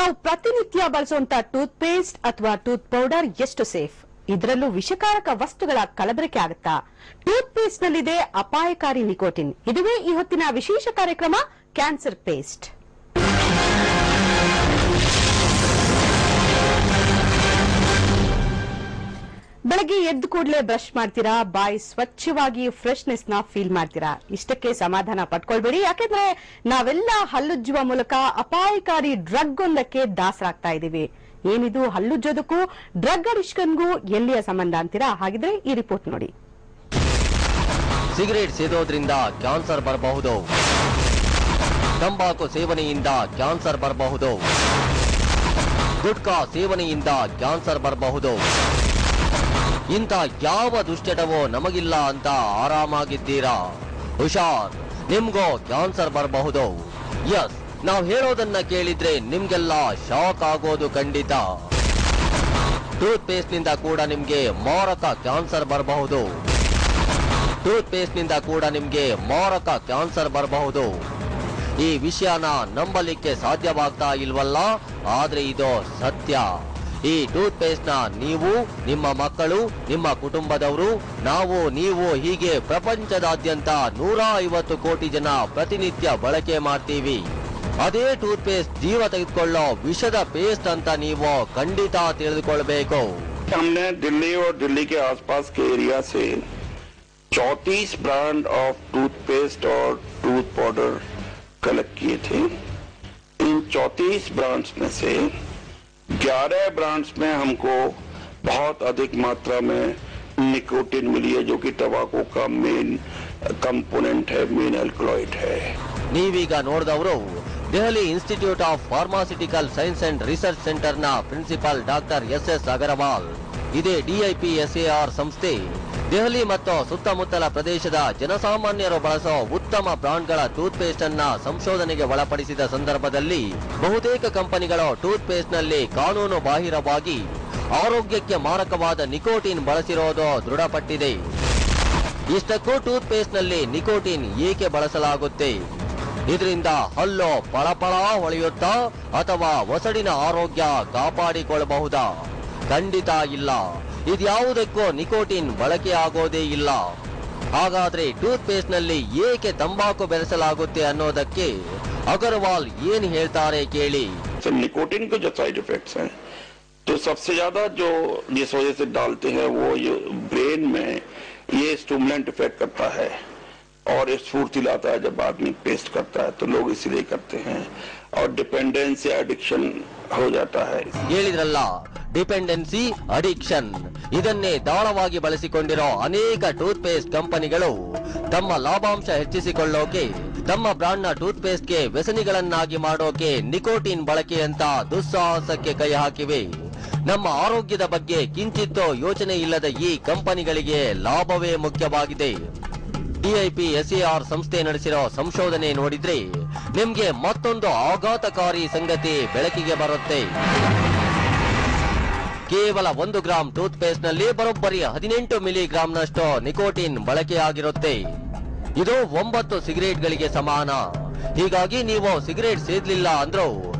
ನಾವು ಪ್ರತಿನಿತ್ಯ ಬಳಸುವಂತ ಟೂತ್ ಪೇಸ್ಟ್ ಅಥವಾ ಟೂತ್ ಪೌಡರ್ ಎಷ್ಟು ಸೇಫ್? ಇದರಲ್ಲೂ ವಿಷಕಾರಕ ವಸ್ತುಗಳ ಕಲಬೆರಕೆ ಆಗುತ್ತಾ? ಟೂತ್ ಪೇಸ್ಟ್ ನಲ್ಲಿದೆ ಅಪಾಯಕಾರಿ ನಿಕೋಟಿನ್. ಇದುವೇ ಈ ಹೊತ್ತಿನ ವಿಶೇಷ ಕಾರ್ಯಕ್ರಮ ಕ್ಯಾನ್ಸರ್ ಪೇಸ್ಟ್. ಬೆಳಗ್ಗೆ ಎದ್ದು ಕೂಡಲೇ ಬ್ರಷ್ ಮಾಡ್ತೀರಾ, ಬಾಯಿ ಸ್ವಚ್ಛವಾಗಿ ಫ್ರೆಶ್ನೆಸ್ ನ ಫೀಲ್ ಮಾಡ್ತೀರಾ. ಇಷ್ಟಕ್ಕೆ ಸಮಾಧಾನ ಪಟ್ಕೊಳ್ಬೇಡಿ, ಯಾಕೆಂದ್ರೆ ನಾವೆಲ್ಲ ಹಲ್ಲುಜ್ಜುವ ಮೂಲಕ ಅಪಾಯಕಾರಿ ಡ್ರಗ್ ಒಂದಕ್ಕೆ ದಾಸರಾಗ್ತಾ ಇದೀವಿ. ಏನಿದು ಹಲ್ಲುಜ್ಜೋದಕ್ಕೂ ಡ್ರಗ್ ಅಡಿಕ್ಷನ್ಗೂ ಎಲ್ಲಿಯ ಸಂಬಂಧ ಅಂತೀರಾ? ಹಾಗಿದ್ರೆ ಈ ರಿಪೋರ್ಟ್ ನೋಡಿ. ಸಿಗರೇಟ್ ಸೇದೋದ್ರಿಂದ ಕ್ಯಾನ್ಸರ್ ಬರಬಹುದು, ತಂಬಾಕು ಸೇವನೆಯಿಂದ ಕ್ಯಾನ್ಸರ್ ಬರಬಹುದು, ಗುಟ್ಕಾ ಸೇವನೆಯಿಂದ ಕ್ಯಾನ್ಸರ್ ಬರಬಹುದು. ಇಂಥ ಯಾವ ದುಶ್ಚಟವೋ ನಮಗಿಲ್ಲ ಅಂತ ಆರಾಮಾಗಿದ್ದೀರಾ? ಹುಷಾರ್, ನಿಮ್ಗೋ ಕ್ಯಾನ್ಸರ್ ಬರಬಹುದು. ಯಸ್, ನಾವು ಹೇಳೋದನ್ನ ಕೇಳಿದ್ರೆ ನಿಮ್ಗೆಲ್ಲ ಶಾಕ್ ಆಗೋದು ಖಂಡಿತ. ಟೂತ್ ಪೇಸ್ಟ್ ನಿಂದ ಕೂಡ ನಿಮ್ಗೆ ಮಾರಕ ಕ್ಯಾನ್ಸರ್ ಬರಬಹುದು. ಟೂತ್ ಪೇಸ್ಟ್ ನಿಂದ ಕೂಡ ನಿಮ್ಗೆ ಮಾರಕ ಕ್ಯಾನ್ಸರ್ ಬರಬಹುದು. ಈ ವಿಷಯನ ನಂಬಲಿಕ್ಕೆ ಸಾಧ್ಯವಾಗ್ತಾ ಇಲ್ವಲ್ಲ, ಆದ್ರೆ ಇದು ಸತ್ಯ. ಈ ಟೂತ್ ಪೇಸ್ಟ್ ನ ನೀವು, ನಿಮ್ಮ ಮಕ್ಕಳು, ನಿಮ್ಮ ಕುಟುಂಬದವರು, ನಾವು, ನೀವು ಹೀಗೆ ಪ್ರಪಂಚದಾದ್ಯಂತ 150 ಕೋಟಿ ಜನ ಪ್ರತಿನಿತ್ಯ ಬಳಕೆ ಮಾಡ್ತೀವಿ. ಅದೇ ಟೂತ್ ಪೇಸ್ಟ್ ಜೀವ ತೆಗೆದುಕೊಳ್ಳೋ ವಿಷದ ಪೇಸ್ಟ್ ಅಂತ ನೀವು ಖಂಡಿತ ತಿಳಿದುಕೊಳ್ಬೇಕು. हमने दिल्ली और दिल्ली के आसपास के एरिया से 34 ब्रांड ऑफ टूथपेस्ट और टूथ पाउडर कलेक्ट किए थे. इन 34 ब्रांड्स में से 11 ब्रांड्स में हमको बहुत अधिक मात्रा में निकोटिन मिली है, जो कि टबाको का मेन कंपोनेंट है, मेन एल्कलॉइड है. ನೀವೀಗ ನೋಡಿದವರು Delhi institute of pharmaceutical science and research centre ನ ಪ್ರಿನ್ಸಿಪಾಲ್ ಡಾಕ್ಟರ್ ಎಸ್ ಅಗರವಾಲ್. ಇದೇ DIPSAR ಸಂಸ್ಥೆ ದೆಹಲಿ ಮತ್ತು ಸುತ್ತಮುತ್ತಲ ಪ್ರದೇಶದ ಜನಸಾಮಾನ್ಯರು ಬಳಸೋ ಉತ್ತಮ ಬ್ರಾಂಡ್ಗಳ ಟೂತ್ ಪೇಸ್ಟ್ ಅನ್ನ ಸಂಶೋಧನೆಗೆ ಒಳಪಡಿಸಿದ ಸಂದರ್ಭದಲ್ಲಿ ಬಹುತೇಕ ಕಂಪನಿಗಳು ಟೂತ್ ಪೇಸ್ಟ್ ನಲ್ಲಿ ಕಾನೂನು ಬಾಹಿರವಾಗಿ ಆರೋಗ್ಯಕ್ಕೆ ಮಾರಕವಾದ ನಿಕೋಟಿನ್ ಬಳಸಿರೋದು ದೃಢಪಟ್ಟಿದೆ. ಇಷ್ಟಕ್ಕೂ ಟೂತ್ ಪೇಸ್ಟ್ ನಲ್ಲಿ ನಿಕೋಟಿನ್ ಏಕೆ ಬಳಸಲಾಗುತ್ತೆ? ಇದರಿಂದ ಹಲ್ಲು ಪಳಪಳ ಹೊಳೆಯುತ್ತಾ ಅಥವಾ ಒಸಡಿನ ಆರೋಗ್ಯ ಕಾಪಾಡಿಕೊಳ್ಳಬಹುದಾ? ಖಂಡಿತ ಇಲ್ಲ. ಇದ್ಯಾವುದಕ್ಕೂ ನಿಕೋಟಿನ್ ಬಳಕೆಯಾಗೋದೇ ಇಲ್ಲ. ಹಾಗಾದ್ರೆ ಟೂತ್ ಪೇಸ್ಟ್ ನಲ್ಲಿ ಏಕೆ ತಂಬಾಕು ಬೆರೆಸಲಾಗುತ್ತೆ ಅನ್ನೋದಕ್ಕೆ ಅಗರ್ವಾಲ್ ಏನ್ ಹೇಳ್ತಾರೆ ಕೇಳಿ. निकोटिन के जो साइड इफेक्ट्स हैं, तो सबसे ज्यादा जो जिस वजह से डालते हैं वो ये ब्रेन में ये स्टिमुलेंट इफेक्ट करता है और स्फूर्ति लाता है. जब आदमी पेस्ट करता है तो लोग इसीलिए करते हैं और डिपेंडेंस या एडिक्शन हो जाता है. ಹೇಳಿದ್ರಲ್ಲ, ಡಿಪೆಂಡೆನ್ಸಿ, ಅಡಿಕ್ಷನ್, ಇದನ್ನೇ ದಾಳವಾಗಿ ಬಳಸಿಕೊಂಡಿರೋ ಅನೇಕ ಟೂತ್ ಪೇಸ್ಟ್ ಕಂಪನಿಗಳು ತಮ್ಮ ಲಾಭಾಂಶ ಹೆಚ್ಚಿಸಿಕೊಳ್ಳೋಕೆ, ತಮ್ಮ ಬ್ರಾಂಡ್ ನ ಟೂತ್ ಪೇಸ್ಟ್ ಗೆ ವ್ಯಸನಿಗಳನ್ನಾಗಿ ಮಾಡೋಕೆ ನಿಕೋಟಿನ್ ಬಳಕೆಯಂತ ದುಸ್ಸಾಹಸಕ್ಕೆ ಕೈ ಹಾಕಿವೆ. ನಮ್ಮ ಆರೋಗ್ಯದ ಬಗ್ಗೆ ಕಿಂಚಿತ್ತೋ ಯೋಚನೆ ಇಲ್ಲದ ಈ ಕಂಪನಿಗಳಿಗೆ ಲಾಭವೇ ಮುಖ್ಯವಾಗಿದೆ. DIPSAR ಸಂಸ್ಥೆ ನಡೆಸಿರೋ ಸಂಶೋಧನೆ ನೋಡಿದ್ರೆ ನಿಮ್ಗೆ ಮತ್ತೊಂದು ಆಘಾತಕಾರಿ ಸಂಗತಿ ಬೆಳಕಿಗೆ ಬರುತ್ತೆ. ಕೇವಲ 1 ಗ್ರಾಂ ಟೂತ್ ಪೇಸ್ಟ್ ನಲ್ಲಿ ಬರೋಬ್ಬರಿ 18 ಮಿಲಿಗ್ರಾಂನಷ್ಟು ನಿಕೋಟಿನ್ ಬಳಕೆಯಾಗಿರುತ್ತೆ. ಇದು 9 ಸಿಗರೇಟ್ಗಳಿಗೆ ಸಮಾನ. ಹೀಗಾಗಿ ನೀವು ಸಿಗರೇಟ್ ಸೇದಲಿಲ್ಲ ಅಂದ್ರೂ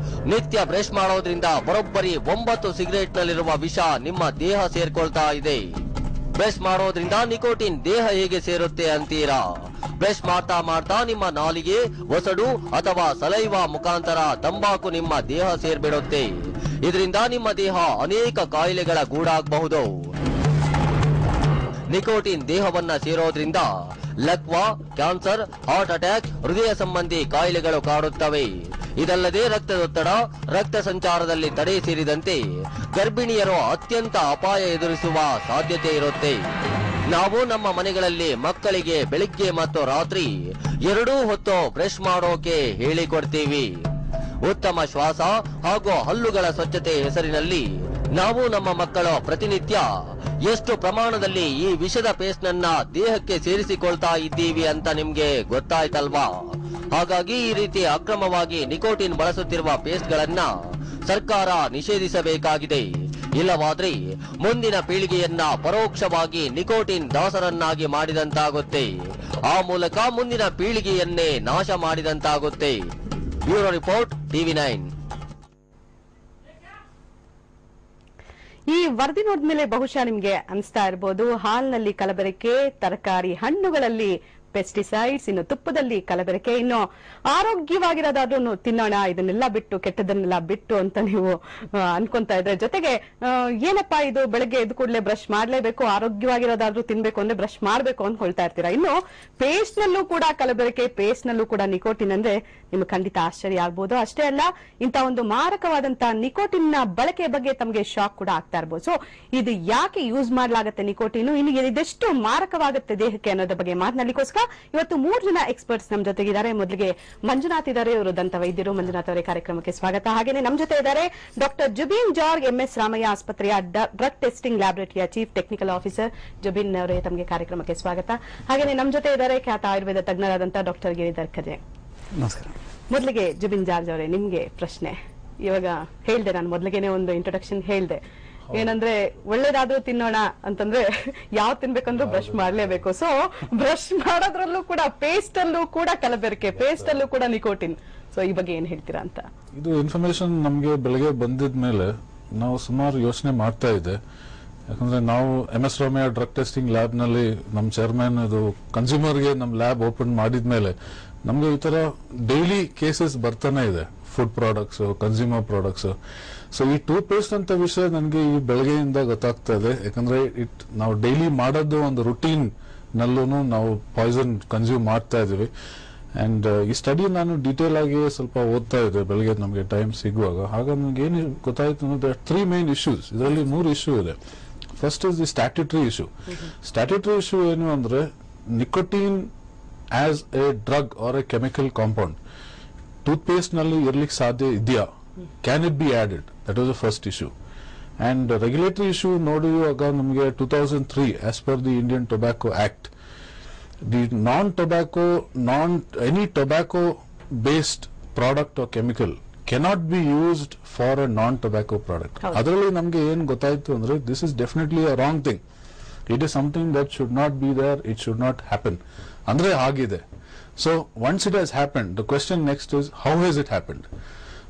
ನಿತ್ಯ ಬ್ರಷ್ ಮಾಡೋದ್ರಿಂದ ಬರೋಬ್ಬರಿ 9 ಸಿಗರೇಟ್ ನಲ್ಲಿರುವ ವಿಷ ನಿಮ್ಮ ದೇಹ ಸೇರ್ಕೊಳ್ತಾ ಇದೆ. ಬ್ರಷ್ ಮಾಡೋದ್ರಿಂದ ನಿಕೋಟಿನ್ ದೇಹ ಹೇಗೆ ಸೇರುತ್ತೆ ಅಂತೀರಾ? ಬ್ರಷ್ ಮಾಡ್ತಾ ಮಾಡ್ತಾ ನಿಮ್ಮ ನಾಲಿಗೆ, ಒಸಡು ಅಥವಾ ಸಲೈವಾ ಮುಖಾಂತರ ತಂಬಾಕು ನಿಮ್ಮ ದೇಹ ಸೇರ್ಬಿಡುತ್ತೆ. ಇದರಿಂದ ನಿಮ್ಮ ದೇಹ ಅನೇಕ ಕಾಯಿಲೆಗಳ ಗೂಡಾಗಬಹುದು. ನಿಕೋಟಿನ್ ದೇಹವನ್ನ ಸೇರೋದ್ರಿಂದ ಲಕ್ವಾ, ಕ್ಯಾನ್ಸರ್, ಹಾರ್ಟ್ ಅಟ್ಯಾಕ್, ಹೃದಯ ಸಂಬಂಧಿ ಕಾಯಿಲೆಗಳು ಕಾಡುತ್ತವೆ. ಇದಲ್ಲದೆ ರಕ್ತದೊತ್ತಡ, ರಕ್ತ ಸಂಚಾರದಲ್ಲಿ ತಡೆ ಸೇರಿದಂತೆ ಗರ್ಭಿಣಿಯರು ಅತ್ಯಂತ ಅಪಾಯ ಎದುರಿಸುವ ಸಾಧ್ಯತೆ ಇರುತ್ತೆ. ನಾವು ನಮ್ಮ ಮನೆಗಳಲ್ಲಿ ಮಕ್ಕಳಿಗೆ ಬೆಳಿಗ್ಗೆ ಮತ್ತು ರಾತ್ರಿ 2 ಹೊತ್ತು ಬ್ರಷ್ ಮಾಡೋಕೆ ಹೇಳಿಕೊಡ್ತೀವಿ. ಉತ್ತಮ ಶ್ವಾಸ ಹಾಗೂ ಹಲ್ಲುಗಳ ಸ್ವಚ್ಛತೆ ಹೆಸರಿನಲ್ಲಿ ನಾವು ನಮ್ಮ ಮಕ್ಕಳ ಪ್ರತಿನಿತ್ಯ ಎಷ್ಟು ಪ್ರಮಾಣದಲ್ಲಿ ಈ ವಿಷದ ಪೇಸ್ಟ್ ನನ್ನ ದೇಹಕ್ಕೆ ಸೇರಿಸಿಕೊಳ್ತಾ ಇದ್ದೀವಿ ಅಂತ ನಿಮ್ಗೆ ಗೊತ್ತಾಯ್ತಲ್ವಾ? ಹಾಗಾಗಿ ಈ ರೀತಿ ಅಕ್ರಮವಾಗಿ ನಿಕೋಟಿನ್ ಬಳಸುತ್ತಿರುವ ಪೇಸ್ಟ್ ಗಳನ್ನ ಸರ್ಕಾರ ನಿಷೇಧಿಸಬೇಕಾಗಿದೆ. ಇಲ್ಲವಾದ್ರೆ ಮುಂದಿನ ಪೀಳಿಗೆಯನ್ನ ಪರೋಕ್ಷವಾಗಿ ನಿಕೋಟಿನ್ ದಾಸರನ್ನಾಗಿ ಮಾಡಿದಂತಾಗುತ್ತೆ. ಆ ಮೂಲಕ ಮುಂದಿನ ಪೀಳಿಗೆಯನ್ನೇ ನಾಶ ಮಾಡಿದಂತಾಗುತ್ತೆ. Bureau report, TV9. ಈ ವರದಿ ನೋಡಿದ್ಮೇಲೆ ಬಹುಶಃ ನಿಮ್ಗೆ ಅನಿಸ್ತಾ ಇರಬಹುದು ಹಾಲಿನಲ್ಲಿ ಕಲಬೆರಕೆ, ತರಕಾರಿ ಹಣ್ಣುಗಳಲ್ಲಿ ಪೆಸ್ಟಿಸೈಡ್ಸ್, ಇನ್ನು ತುಪ್ಪದಲ್ಲಿ ಕಲಬೆರಕೆ, ಇನ್ನು ಆರೋಗ್ಯವಾಗಿರೋದಾದ್ರೂ ತಿನ್ನೋಣ, ಇದನ್ನೆಲ್ಲ ಬಿಟ್ಟು ಕೆಟ್ಟದನ್ನೆಲ್ಲ ಬಿಟ್ಟು ಅಂತ ನೀವು ಅನ್ಕೊಂತಾ ಇದ್ರೆ, ಜೊತೆಗೆ ಏನಪ್ಪಾ ಇದು ಬೆಳಗ್ಗೆ ಎದ್ದು ಕೂಡಲೇ ಬ್ರಷ್ ಮಾಡ್ಲೇಬೇಕು, ಆರೋಗ್ಯವಾಗಿರೋದಾದ್ರೂ ತಿನ್ಬೇಕು ಅಂದ್ರೆ ಬ್ರಷ್ ಮಾಡ್ಬೇಕು ಅನ್ಕೊಳ್ತಾ ಇರ್ತೀರಾ. ಇನ್ನು ಪೇಸ್ಟ್ ನಲ್ಲೂ ಕೂಡ ಕಲಬೆರಕೆ, ಪೇಸ್ಟ್ ನಲ್ಲೂ ಕೂಡ ನಿಕೋಟಿನ್ ಅಂದ್ರೆ ನಿಮ್ಗೆ ಖಂಡಿತ ಆಶ್ಚರ್ಯ ಆಗ್ಬೋದು. ಅಷ್ಟೇ ಅಲ್ಲ, ಇಂತ ಒಂದು ಮಾರಕವಾದಂತಹ ನಿಕೋಟಿನ್ ನ ಬಳಕೆ ಬಗ್ಗೆ ತಮಗೆ ಶಾಕ್ ಕೂಡ ಆಗ್ತಾ ಇರ್ಬೋದು. ಸೊ ಇದು ಯಾಕೆ ಯೂಸ್ ಮಾಡ್ಲಾಗತ್ತೆ ನಿಕೋಟಿನ್, ಇನ್ನು ಇದೆಷ್ಟು ಮಾರಕವಾಗುತ್ತೆ ದೇಹಕ್ಕೆ ಅನ್ನೋದ್ರ ಬಗ್ಗೆ ಮಾತನಾಡಲಿಕ್ಕೋಸ್ಕರ ಇವತ್ತು 3 ಜನ ಎಕ್ಸ್ಪರ್ಟ್ಸ್ ನಮ್ ಜೊತೆಗಿದ್ದಾರೆ. ಮೊದಲಿಗೆ ಮಂಜುನಾಥ್ ಇದ್ದಾರೆ, ಇವರು ದಂತ ವೈದ್ಯರು. ಮಂಜುನಾಥ್ ಅವರೇ ಕಾರ್ಯಕ್ರಮಕ್ಕೆ ಸ್ವಾಗತ. ಹಾಗೇನೆ ನಮ್ ಜೊತೆ ಇದ್ದಾರೆ ಡಾಕ್ಟರ್ ಜುಬಿನ್ ಜಾರ್ಗ್, MS ರಾಮಯ್ಯ ಆಸ್ಪತ್ರೆಯ ಡ್ರಗ್ ಟೆಸ್ಟಿಂಗ್ ಲ್ಯಾಬೊರೇಟರಿಯ ಚೀಫ್ ಟೆಕ್ನಿಕಲ್ ಆಫೀಸರ್. ಜುಬಿನ್ ಅವರೇ ತಮಗೆ ಕಾರ್ಯಕ್ರಮಕ್ಕೆ ಸ್ವಾಗತ. ಹಾಗೇನೆ ನಮ್ ಜೊತೆ ಇದ್ದಾರೆ ಖ್ಯಾತ ಆಯುರ್ವೇದ ತಜ್ಞರಾದಂತಹ ಡಾಕ್ಟರ್ ಗಿರಿಧರ್ ಖಜೆ. ನಮಸ್ಕಾರ. ಮೊದಲಿಗೆ ಜುಬಿನ್ ಜಾರ್ಜ್ ಅವರೇ, ನಿಮ್ಗೆ ಪ್ರಶ್ನೆ. ಇವಾಗ ಹೇಳ್ದೆ, ನಾನು ಮೊದಲಿಗೆನೆ ಒಂದು ಇಂಟ್ರೊಡಕ್ಷನ್ ಹೇಳ್ದೆ, ಏನಂದ್ರೆ ಒಳ್ಳೇದಾದ್ರೂ ತಿನ್ನೋಣ ಅಂತಂದ್ರೆ ಯಾವ ತಿನ್ಬೇಕಂದ್ರೂ ಬ್ರಷ್ ಮಾಡ್ಲೇಬೇಕು. ಸೊ ಬ್ರಷ್ ಮಾಡೋದ್ರಲ್ಲೂ ಕೂಡ ಪೇಸ್ಟ್ ಅಲ್ಲೂ ಕೂಡ ಕಲಬೆರಕೆ, ಪೇಸ್ಟ್ ಅಲ್ಲೂ ಕೂಡ ನಿಕೋಟಿನ್. ಸೊ ಈ ಬಗ್ಗೆ ಏನ್ ಹೇಳ್ತೀರಾ ಅಂತ? ಇದು ಇನ್ಫಾರ್ಮೇಶನ್ ನಮ್ಗೆ ಬೆಳಗ್ಗೆ ಬಂದಿದ್ಮೇಲೆ ನಾವು ಸುಮಾರು ಯೋಚನೆ ಮಾಡ್ತಾ ಇದ್ದೆ. ಯಾಕಂದ್ರೆ ನಾವು MS Ramaiah drug testing lab ನಲ್ಲಿ ನಮ್ಮ ಚೇರ್ಮನ್ ಇದು ಕನ್ಸ್ಯೂಮರ್ಗೆ ನಮ್ಮ ಲ್ಯಾಬ್ ಓಪನ್ ಮಾಡಿದ್ಮೇಲೆ ನಮ್ಗೆ ಈ ತರ ಡೈಲಿ ಕೇಸಸ್ ಬರ್ತಾನೆ ಇದೆ, food products, consumer products. So ಈ ಟೂತ್ ಪೇಸ್ಟ್ ಅಂತ ವಿಷಯ ನನಗೆ ಈ ಬೆಳಗ್ಗೆಯಿಂದ ಗೊತ್ತಾಗ್ತಾ ಇದೆ. ಯಾಕಂದ್ರೆ ನಾವು ಡೈಲಿ ಮಾಡೋದು ಒಂದು ರುಟೀನ್ ನಲ್ಲೂ ನಾವು ಪಾಯ್ಸನ್ ಕನ್ಸ್ಯೂಮ್ ಮಾಡ್ತಾ ಇದೀವಿ. ಅಂಡ್ ಈ ಸ್ಟಡಿ ನಾನು ಡೀಟೇಲ್ ಆಗಿ ಸ್ವಲ್ಪ ಓದ್ತಾ ಇದ್ದೆ ಬೆಳಗ್ಗೆ ನಮಗೆ ಟೈಮ್ ಸಿಗುವಾಗ. ಆಗ ನಮ್ಗೆ ಏನು ಗೊತ್ತಾಯ್ತು ಅಂದ್ರೆ 3 ಮೇನ್ ಇಶ್ಯೂಸ್, ಇದರಲ್ಲಿ 3 ಇಶ್ಯೂ ಇದೆ. First is the statutory issue. Statutory issue ಏನು ಅಂದ್ರೆ nicotine as a drug or a chemical compound toothpaste ನಲ್ಲಿ ಇರ್ಲಿಕ್ಕೆ ಸಾಧ್ಯ ಇದೆಯಾ? Can it be added? That was the first issue. And regulatory issue ನೋಡುವಾಗ ನಮಗೆ 2003 as per the Indian tobacco act, the any tobacco based product or chemical cannot be used for a non-tobacco product. ಅದರಲ್ಲಿ ನಮಗೆ ಏನ್ ಗೊತ್ತಾಯ್ತು ಅಂದ್ರೆ this is definitely a wrong thing. It is something that should not be there, it should not happen. ಅಂದ್ರೆ ಆಗಿದೆ. So once it has happened, the question next is how has it happened?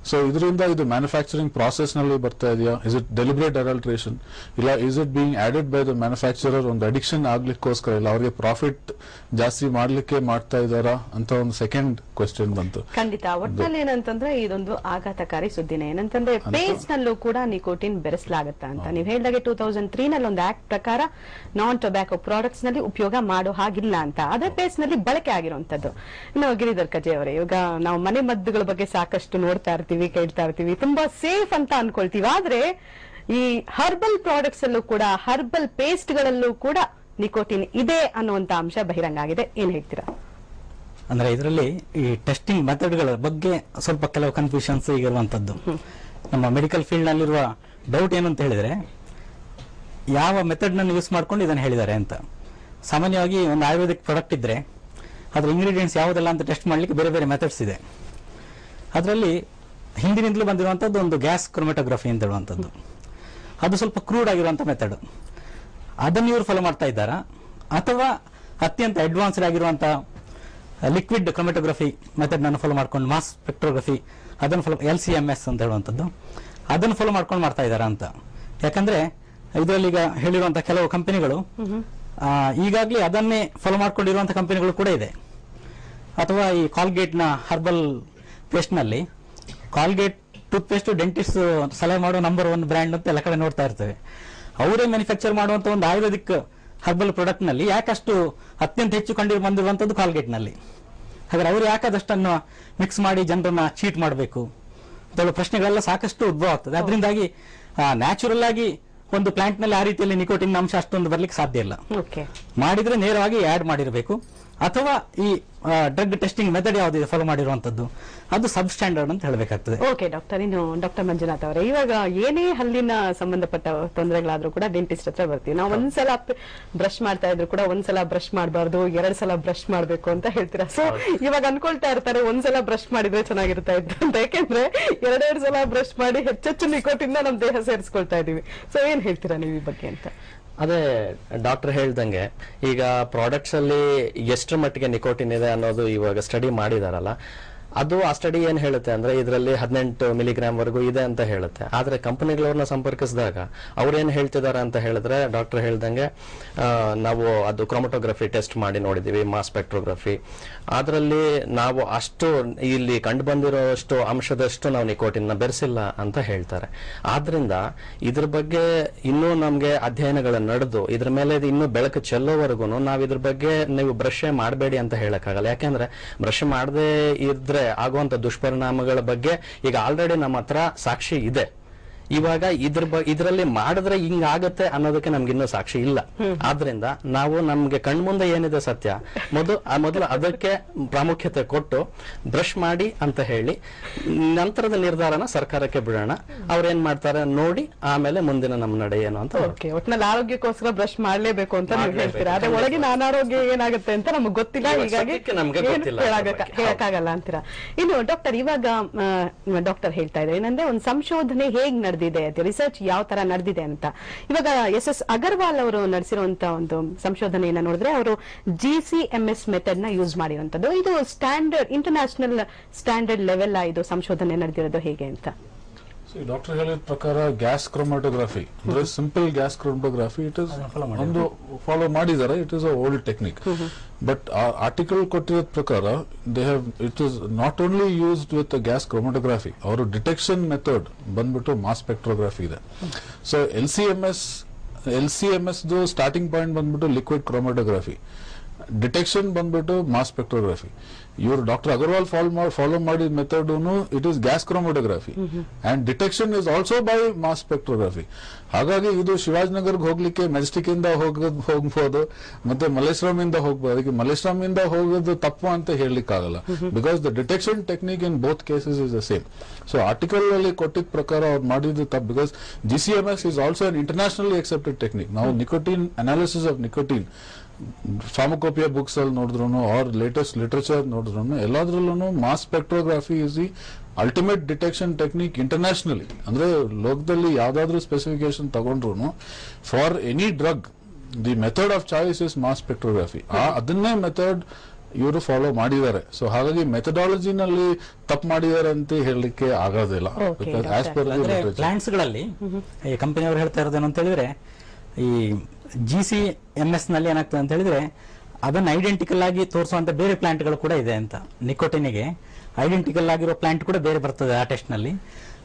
So ಇದರಿಂದ ಇದು manufacturing process ನಲ್ಲಿ ಬರ್ತಾ ಇದೆಯಾ? Is it deliberate adulteration? ಇಲ್ಲ is it being added by the manufacturer ಒಂದು addiction ಆಗ್ಲಿಕ್ಕೋಸ್ಕರ, ಇಲ್ಲ ಅವ್ರಿಗೆ ಪ್ರಾಫಿಟ್ ಜಾಸ್ತಿ ಮಾಡ್ಲಿಕ್ಕೆ ಮಾಡ್ತಾ ಇದಾರಾ ಅಂತ ಒಂದು ಸೆಕೆಂಡ್ ಕ್ವೆಶ್ಚನ್ ಬಂತು. ಖಂಡಿತ. ಒಟ್ಟಲ್ಲಿ ಏನಂತಂದ್ರೆ ಇದೊಂದು ಆಘಾತಕಾರಿ ಸುದ್ದಿನೇ. ಏನಂತಂದ್ರೆ ಪೇಸ್ಟ್ ನಲ್ಲೂ ಕೂಡ ನಿಕೋಟಿನ್ ಬೆರೆಸಲಾಗತ್ತಾ ಅಂತ ನೀವು ಹೇಳಿದಾಗೆ 2003 ನಲ್ಲಿ ಒಂದು ಆಕ್ಟ್ ಪ್ರಕಾರ ನಾನ್ ಟೊಬ್ಯಾಕೋ ಪ್ರಾಡಕ್ಟ್ಸ್ ನಲ್ಲಿ ಉಪಯೋಗ ಮಾಡೋ ಹಾಗಿಲ್ಲ ಅಂತ, ಅದೇ ಪೇಸ್ಟ್ ನಲ್ಲಿ ಬಳಕೆ ಆಗಿರುವಂತದ್ದು. ಇನ್ನು ಗಿರಿಧರ್ ಖಜೆ ಅವರೇ, ಇವಾಗ ನಾವು ಮನೆ ಮದ್ದುಗಳ ಬಗ್ಗೆ ಸಾಕಷ್ಟು ನೋಡ್ತಾ ಇರ್ತೀವಿ, ಕೇಳ್ತಾ ಇರ್ತೀವಿ, ತುಂಬಾ ಸೇಫ್ ಅಂತ ಅನ್ಕೊಳ್ತೀವಿ. ಆದ್ರೆ ಈ ಹರ್ಬಲ್ ಪ್ರಾಡಕ್ಟ್ಸ್ ಅಲ್ಲೂ ಕೂಡ, ಹರ್ಬಲ್ ಪೇಸ್ಟ್ ಗಳಲ್ಲೂ ಕೂಡ ನಿಕೋಟಿನ್ ಇದೆ ಅನ್ನುವಂತ ಅಂಶ ಬಹಿರಂಗ ಆಗಿದೆ. ಏನ್ ಹೇಳ್ತೀರಾ? ಅಂದ್ರೆ ಇದರಲ್ಲಿ ಈ ಟೆಸ್ಟಿಂಗ್ ಮೆಥಡ್ಗಳ ಬಗ್ಗೆ ಸ್ವಲ್ಪ ಕೆಲವು ಕನ್ಫ್ಯೂಷನ್ಸ್ ಈಗಿರುವಂತದ್ದು. ನಮ್ಮ ಮೆಡಿಕಲ್ ಫೀಲ್ಡ್ ನಲ್ಲಿರುವ ಡೌಟ್ ಏನು ಅಂತ ಹೇಳಿದ್ರೆ, ಯಾವ ಮೆಥಡ್ ನ ಯೂಸ್ ಮಾಡ್ಕೊಂಡು ಇದನ್ನು ಹೇಳಿದ್ದಾರೆ ಅಂತ. ಸಾಮಾನ್ಯವಾಗಿ ಒಂದು ಆಯುರ್ವೇದಿಕ್ ಪ್ರಾಡಕ್ಟ್ ಇದ್ರೆ ಅದ್ರ ಇಂಗ್ರೀಡಿಯೆಂಟ್ಸ್ ಯಾವುದೆಲ್ಲ ಅಂತ ಟೆಸ್ಟ್ ಮಾಡ್ಲಿಕ್ಕೆ ಬೇರೆ ಬೇರೆ ಮೆಥಡ್ಸ್ ಇದೆ. ಅದರಲ್ಲಿ ಹಿಂದಿನಿಂದಲೂ ಬಂದಿರುವಂತದ್ದು ಒಂದು ಗ್ಯಾಸ್ ಕ್ರೊಮೆಟೋಗ್ರಫಿ ಅಂತ ಹೇಳುವಂಥದ್ದು. ಅದು ಸ್ವಲ್ಪ ಕ್ರೂಡ್ ಆಗಿರುವಂತ ಮೆಥಡ್. ಅದನ್ನು ಇವರು ಫಾಲೋ ಮಾಡ್ತಾ ಇದ್ದಾರಾ, ಅಥವಾ ಅತ್ಯಂತ ಅಡ್ವಾನ್ಸ್ಡ್ ಆಗಿರುವಂತ ಲಿಕ್ವಿಡ್ ಕ್ರೊಮೆಟೋಗ್ರಫಿ ಮೆಥಡ್ ನಾನು ಫಾಲೋ ಮಾಡ್ಕೊಂಡು, ಮಾಸ್ ಸ್ಪೆಕ್ಟ್ರೋಗ್ರಫಿ ಅದನ್ನು ಫಾಲೋ, LCMS ಅಂತ ಹೇಳುವಂಥದ್ದು, ಅದನ್ನು ಫಾಲೋ ಮಾಡ್ಕೊಂಡು ಮಾಡ್ತಾ ಇದ್ದಾರಾ ಅಂತ. ಯಾಕಂದ್ರೆ ಇದರಲ್ಲಿ ಈಗ ಹೇಳಿರುವಂತಹ ಕೆಲವು ಕಂಪನಿಗಳು ಈಗಾಗಲೇ ಅದನ್ನೇ ಫಾಲೋ ಮಾಡ್ಕೊಂಡಿರುವಂತಹ ಕಂಪನಿಗಳು ಕೂಡ ಇದೆ. ಅಥವಾ ಈ ಕಾಲ್ಗೇಟ್ ನ ಹರ್ಬಲ್ ಪೇಸ್ಟ್ ನಲ್ಲಿ, ಕಾಲ್ಗೇಟ್ ಟೂತ್ ಪೇಸ್ಟ್ ಡೆಂಟಿಸ್ಟ್ ಸಲಹೆ ಮಾಡೋ ನಂಬರ್ 1 ಬ್ರ್ಯಾಂಡ್ ಅಂತ ಎಲ್ಲ ಕಡೆ ನೋಡ್ತಾ ಇರ್ತೇವೆ. ಅವರೇ ಮ್ಯಾನುಫ್ಯಾಕ್ಚರ್ ಮಾಡುವಂತ ಒಂದು ಆಯುರ್ವೇದಿಕ್ ಹರ್ಬಲ್ ಪ್ರಾಡಕ್ಟ್ ನಲ್ಲಿ ಯಾಕಷ್ಟು ಅತ್ಯಂತ ಹೆಚ್ಚು ಕಂಡು ಬಂದಿರುವಂತದ್ದು ಕಾಲ್ಗೇಟ್ ನಲ್ಲಿ. ಹಾಗಾದ್ರೆ ಅವರು ಯಾಕದಷ್ಟನ್ನು ಮಿಕ್ಸ್ ಮಾಡಿ ಜನರನ್ನ ಚೀಟ್ ಮಾಡಬೇಕು ಅಂತ ಪ್ರಶ್ನೆಗಳೆಲ್ಲ ಸಾಕಷ್ಟು ಉದ್ಭವ ಆಗ್ತದೆ. ಅದರಿಂದಾಗಿ ನ್ಯಾಚುರಲ್ ಆಗಿ ಒಂದು ಪ್ಲಾಂಟ್ ನಲ್ಲಿ ಆ ರೀತಿಯಲ್ಲಿ ನಿಕೋಟಿನ್ ಅಂಶ ಅಷ್ಟೊಂದು ಬರ್ಲಿಕ್ಕೆ ಸಾಧ್ಯ ಇಲ್ಲ. ಮಾಡಿದ್ರೆ ನೇರವಾಗಿ ಆಡ್ ಮಾಡಿರಬೇಕು, ಅಥವಾ ಈ ಡ್ರಗ್ ಟೆಸ್ಟಿಂಗ್ ಮೆಥಡ್ ಯಾವುದಿದೆ ಫಾಲೋ ಮಾಡಿರುವಂತದ್ದು ಅದು ಸಬ್ ಸ್ಟ್ಯಾಂಡರ್ಡ್ ಅಂತ ಹೇಳಬೇಕಾಗ್ತದೆ. Okay doctor. ಇನ್ನು ಡಾಕ್ಟರ್ ಮಂಜುನಾಥ್ ಅವರೇ, ಇವಾಗ ಏನೇ ಹಲ್ಲಿನ ಸಂಬಂಧಪಟ್ಟ ತೊಂದರೆಗಳಾದ್ರೂ ಕೂಡ ಡೆಂಟಿಸ್ಟ್ ಹತ್ರ ಬರ್ತೀವಿ. ನಾವು ಒಂದ್ಸಲ ಬ್ರಷ್ ಮಾಡ್ತಾ ಇದ್ರು ಕೂಡ ಒಂದ್ಸಲ ಬ್ರಷ್ ಮಾಡಬಾರ್ದು, 2 ಸಲ ಬ್ರಷ್ ಮಾಡ್ಬೇಕು ಅಂತ ಹೇಳ್ತೀರಾ. ಸೊ ಇವಾಗ ಅನ್ಕೊಳ್ತಾ ಇರ್ತಾರೆ ಒಂದ್ಸಲ ಬ್ರಷ್ ಮಾಡಿದ್ರೆ ಚೆನ್ನಾಗಿರ್ತಾ ಇತ್ತು ಅಂತ. ಯಾಕೆಂದ್ರೆ 2 ಸಲ ಬ್ರಷ್ ಮಾಡಿ ಹೆಚ್ಚೆಚ್ಚು ನಿಕೋಟಿನ್ ನಮ್ ದೇಹ ಸೇರಿಸ್ಕೊಳ್ತಾ ಇದೀವಿ. ಸೊ ಏನ್ ಹೇಳ್ತೀರಾ ನೀವು ಈ ಬಗ್ಗೆ ಅಂತ? ಅದೇ ಡಾಕ್ಟರ್ ಹೇಳ್ದಂಗೆ, ಈಗ ಪ್ರಾಡಕ್ಟ್ಸ್ ಅಲ್ಲಿ ಎಷ್ಟರ ಮಟ್ಟಿಗೆ ನಿಕೋಟಿನ್ ಇದೆ ಅನ್ನೋದು ಇವಾಗ ಸ್ಟಡಿ ಮಾಡಿದಾರಲ್ಲ, ಅದು ಆ ಸ್ಟಡಿ ಏನ್ ಹೇಳುತ್ತೆ ಅಂದ್ರೆ ಇದರಲ್ಲಿ 18 ಮಿಲಿಗ್ರಾಮ್ ವರೆಗೂ ಇದೆ ಅಂತ ಹೇಳುತ್ತೆ. ಆದ್ರೆ ಕಂಪನಿಗಳವ್ರನ್ನ ಸಂಪರ್ಕಿಸಿದಾಗ ಅವ್ರೇನ್ ಹೇಳ್ತಿದಾರೆ ಅಂತ ಹೇಳಿದ್ರೆ, ಡಾಕ್ಟರ್ ಹೇಳ್ದಂಗೆ ನಾವು ಅದು ಕ್ರೋಮಟೋಗ್ರಫಿ ಟೆಸ್ಟ್ ಮಾಡಿ ನೋಡಿದೀವಿ, ಮಾಸ್ ಸ್ಪೆಕ್ಟ್ರೋಗ್ರಫಿ, ಅದರಲ್ಲಿ ನಾವು ಅಷ್ಟು ಇಲ್ಲಿ ಕಂಡು ಬಂದಿರೋಷ್ಟು ಅಂಶದಷ್ಟು ನಾವು ನಿಕೋಟಿನ್ ಬೆರೆಸಿಲ್ಲ ಅಂತ ಹೇಳ್ತಾರೆ. ಆದ್ರಿಂದ ಇದ್ರ ಬಗ್ಗೆ ಇನ್ನೂ ನಮ್ಗೆ ಅಧ್ಯಯನಗಳು ನಡೆದು ಇದ್ರ ಮೇಲೆ ಇನ್ನೂ ಬೆಳಕು ಚೆಲ್ಲೋವರೆಗೂ ನಾವ್ ಇದ್ರ ಬಗ್ಗೆ ನೀವು ಬ್ರಷ್ ಮಾಡಬೇಡಿ ಅಂತ ಹೇಳಕ್ಕಾಗಲ್ಲ. ಯಾಕೆಂದ್ರೆ ಬ್ರಷ್ ಮಾಡದೇ ಇದ್ರೆ ಆಗುವಂತ ದುಷ್ಪರಿಣಾಮಗಳ ಬಗ್ಗೆ ಈಗ ಆಲ್ರೆಡಿ ನಮ್ಮ ಹತ್ರ ಸಾಕ್ಷಿ ಇದೆ. ಇವಾಗ ಇದರಲ್ಲಿ ಮಾಡಿದ್ರೆ ಹಿಂಗ ಆಗತ್ತೆ ಅನ್ನೋದಕ್ಕೆ ನಮ್ಗೆ ಇನ್ನೂ ಸಾಕ್ಷಿ ಇಲ್ಲ. ಆದ್ರಿಂದ ನಾವು ನಮ್ಗೆ ಕಣ್ಮುಂದೆ ಏನಿದೆ ಸತ್ಯ ಮೊದಲು ಅದಕ್ಕೆ ಪ್ರಾಮುಖ್ಯತೆ ಕೊಟ್ಟು ಬ್ರಷ್ ಮಾಡಿ ಅಂತ ಹೇಳಿ ನಂತರದ ನಿರ್ಧಾರನ ಸರ್ಕಾರಕ್ಕೆ ಬಿಡೋಣ. ಅವ್ರೇನ್ ಮಾಡ್ತಾರೆ ನೋಡಿ, ಆಮೇಲೆ ಮುಂದಿನ ನಮ್ಮ ನಡೆ ಏನು ಅಂತ. ಒಟ್ಟಿನಲ್ಲಿ ಆರೋಗ್ಯಕ್ಕೋಸ್ಕರ ಬ್ರಷ್ ಮಾಡ್ಲೇಬೇಕು ಅಂತ ನೀವು ಹೇಳ್ತೀರಾ. ಅದೇ ಒಳಗಿನ ಅನಾರೋಗ್ಯ ಏನಾಗುತ್ತೆ ಅಂತ ನಮ್ಗೆ ಗೊತ್ತಿಲ್ಲ, ಹೀಗಾಗಿ ಹೇಳಕ್ಕಾಗಲ್ಲ ಅಂತೀರಾ. ಇನ್ನು ಡಾಕ್ಟರ್, ಇವಾಗ ಡಾಕ್ಟರ್ ಹೇಳ್ತಾ ಇದ್ದಾರೆ ಏನಂದ್ರೆ ಒಂದು ಸಂಶೋಧನೆ ಹೇಗ್ ನಡೆದಿದೆ, ರಿಸರ್ಚ್ ಯಾವ ತರ ನಡೆದಿದೆ ಅಂತ. ಇವಾಗ ಎಸ್ ಅಗರ್ವಾಲ್ ಅವರು ನಡೆಸಿರುವಂತ ಒಂದು ಸಂಶೋಧನೆಯನ್ನ ನೋಡಿದ್ರೆ ಅವರು GCMS ಮೆಥಡ್ ನ ಯೂಸ್ ಮಾಡಿರುವಂತದ್ದು. ಇದು ಸ್ಟ್ಯಾಂಡರ್ಡ್, ಇಂಟರ್ನ್ಯಾಷನಲ್ ಸ್ಟ್ಯಾಂಡರ್ಡ್ ಲೆವೆಲ್ ಇದು ಸಂಶೋಧನೆ ನಡೆದಿರೋದು ಹೇಗೆ ಅಂತ. ಡಾಕ್ಟರ್ ಹೇಳಿದ ಪ್ರಕಾರ ಗ್ಯಾಸ್ ಕ್ರೋಮಟೋಗ್ರಫಿ ಅಂದ್ರೆ simple gas chromatography it is ಒಂದು ಫಾಲೋ ಮಾಡಿದ್ದಾರೆ. It is a old technique. But article ಕೊಟ್ಟಿರೋದ್ ಪ್ರಕಾರ they have it is not only used with gas chromatography, ಅವರು ಡಿಟೆಕ್ಷನ್ ಮೆಥಡ್ ಬಂದ್ಬಿಟ್ಟು ಮಾಸ್ ಸ್ಪೆಕ್ಟ್ರೋಗ್ರಫಿ ಇದೆ. ಸೊ LCMS ಸ್ಟಾರ್ಟಿಂಗ್ ಪಾಯಿಂಟ್ ಬಂದ್ಬಿಟ್ಟು liquid chromatography, detection ಬಂದ್ಬಿಟ್ಟು mass spectrography. ಇವರು doctor Agarwal follow ಮಾಡಿದ method it is gas chromatography and detection is also by mass spectrography. ಹಾಗಾಗಿ ಇದು ಶಿವಾಜಿನಗರ್ಗೆ ಹೋಗ್ಲಿಕ್ಕೆ ಮೆಜೆಸ್ಟಿಕ್ ಇಂದ ಹೋಗ್ಬೋದು, ಮತ್ತೆ ಮಲ್ಲೇಶ್ವರಂ ಇಂದ ಹೋಗ್ಬೋದು. ಅದಕ್ಕೆ ಮಲ್ಲೇಶ್ವರಂ ಇಂದ ಹೋಗೋದು ತಪ್ಪು ಅಂತ ಹೇಳಲಿಕ್ಕಾಗಲ್ಲ, because the detection technique in both cases is the same. So article ಅಲ್ಲಿ ಕೊಟ್ಟಿದ್ದ ಪ್ರಕಾರ ಅವ್ರು ಮಾಡಿದ್ದು ತಪ್ಪು, because GCMS is also an internationally accepted technique. ನಾವು nicotine analysis of nicotine pharmacopoeia books ಅಲ್ಲಿ ನೋಡಿದ್ರು ಆರ್ ಲೇಟೆಸ್ಟ್ ಲಿಟರೇಚರ್ ನೋಡಿದ್ರು ಎಲ್ಲಾದ್ರಲ್ಲೂ mass spectrography is the ultimate detection technique internationally. ಅಂದ್ರೆ ಲೋಕದಲ್ಲಿ ಯಾವ್ದಾದ್ರು ಸ್ಪೆಸಿಫಿಕೇಶನ್ ತಗೊಂಡ್ರು for any drug the method of choice is mass spectrography. ಅದನ್ನೇ ಮೆಥಡ್ ಇವರು ಫಾಲೋ ಮಾಡಿದ್ದಾರೆ. ಸೊ ಹಾಗಾಗಿ ಮೆಥಡಾಲಜಿನಲ್ಲಿ ತಪ್ಪು ಮಾಡಿದ್ದಾರೆ ಅಂತ ಹೇಳಲಿಕ್ಕೆ ಆಗೋದಿಲ್ಲ. ಪ್ಲಾಂಟ್ಸ್ ಗಳಲ್ಲಿ ಈ ಕಂಪನಿಯವರು ಹೇಳ್ತಾ ಇರೋದೇನು ಅಂತ ಹೇಳಿದ್ರೆ, ಈ GCMS ನಲ್ಲಿ ಏನಾಗ್ತದೆ ಅಂತ ಹೇಳಿದ್ರೆ ಅದನ್ನ ಐಡೆಂಟಿಕಲ್ ಆಗಿ ತೋರಿಸುವಂತ ಬೇರೆ ಪ್ಲಾಂಟ್ ಗಳು ಕೂಡ ಇದೆ ಅಂತ. ನಿಕೋಟಿನ್ಗೆ ಐಡೆಂಟಿಕಲ್ ಆಗಿರೋ ಪ್ಲಾಂಟ್ ಕೂಡ ಬೇರೆ ಬರ್ತದೆ ಆ ಟೆಸ್ಟ್ ನಲ್ಲಿ.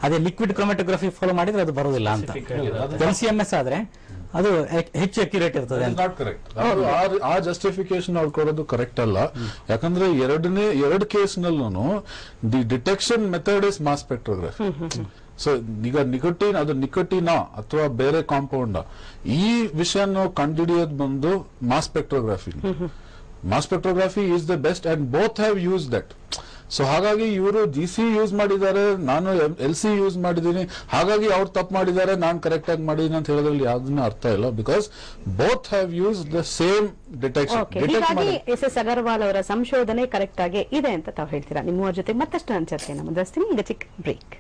ಅದೇ ಲಿಕ್ವಿಡ್ ಕ್ರೋಮಟೋಗ್ರಫಿ ಫಾಲೋ ಮಾಡಿದ್ರೆ ಅದು ಬರೋದಿಲ್ಲ ಅಂತ. LCMS ಆದ್ರೆ ಅದು ಹೆಚ್ಚು ಅಕ್ಯುರೇಟ್ ಇರ್ತದೆ. ಆ ಜಸ್ಟಿಫಿಕೇಶನ್ ಅವ್ರು ಕೊಡೋದು ಕರೆಕ್ಟ್ ಅಲ್ಲ. ಯಾಕಂದ್ರೆ ಎರಡು ಕೇಸ್ ನಲ್ಲೂ the detection method is mass spectrography. So ಈಗ ನಿಕೋಟಿನ್ ಅದು ನಿಕೋಟಿನಾ ಅಥವಾ ಬೇರೆ ಕಾಂಪೌಂಡ್, ಈ ವಿಷಯನ ಕಂಡುಹಿಡಿಯೋದು ಬಂದು mass spectrography. Mass spectrography is the best and both have use that. So ಹಾಗಾಗಿ ಇವರು GC ಯೂಸ್ ಮಾಡಿದ್ದಾರೆ, ನಾನು LC ಯೂಸ್ ಮಾಡಿದ್ದೀನಿ, ಹಾಗಾಗಿ ಅವ್ರು ತಪ್ಪು ಮಾಡಿದ್ದಾರೆ, ನಾನು ಕರೆಕ್ಟ್ ಆಗಿ ಮಾಡಿದೀನಿ ಅಂತ ಹೇಳೋದ್ರಲ್ಲಿ ಯಾವ್ದನ್ನ ಅರ್ಥ ಇಲ್ಲ. Because both have use the same detection. ಹೀಗಾಗಿ SS ಅಗರ್ವಾಲ್ ಅವರ ಸಂಶೋಧನೆ ಕರೆಕ್ಟ್ ಆಗಿ ಇದೆ ಅಂತ ತಾವು ಹೇಳ್ತೀರಾ. ನಿಮ್ಮ ಜೊತೆ ಮತ್ತಷ್ಟು ನಾನು ಚರ್ಚೆಯನ್ನು ಮುಂದುವರಿಸ್ತೀನಿ. ಈಗ ಚಿಕ್ಕ ಬ್ರೇಕ್.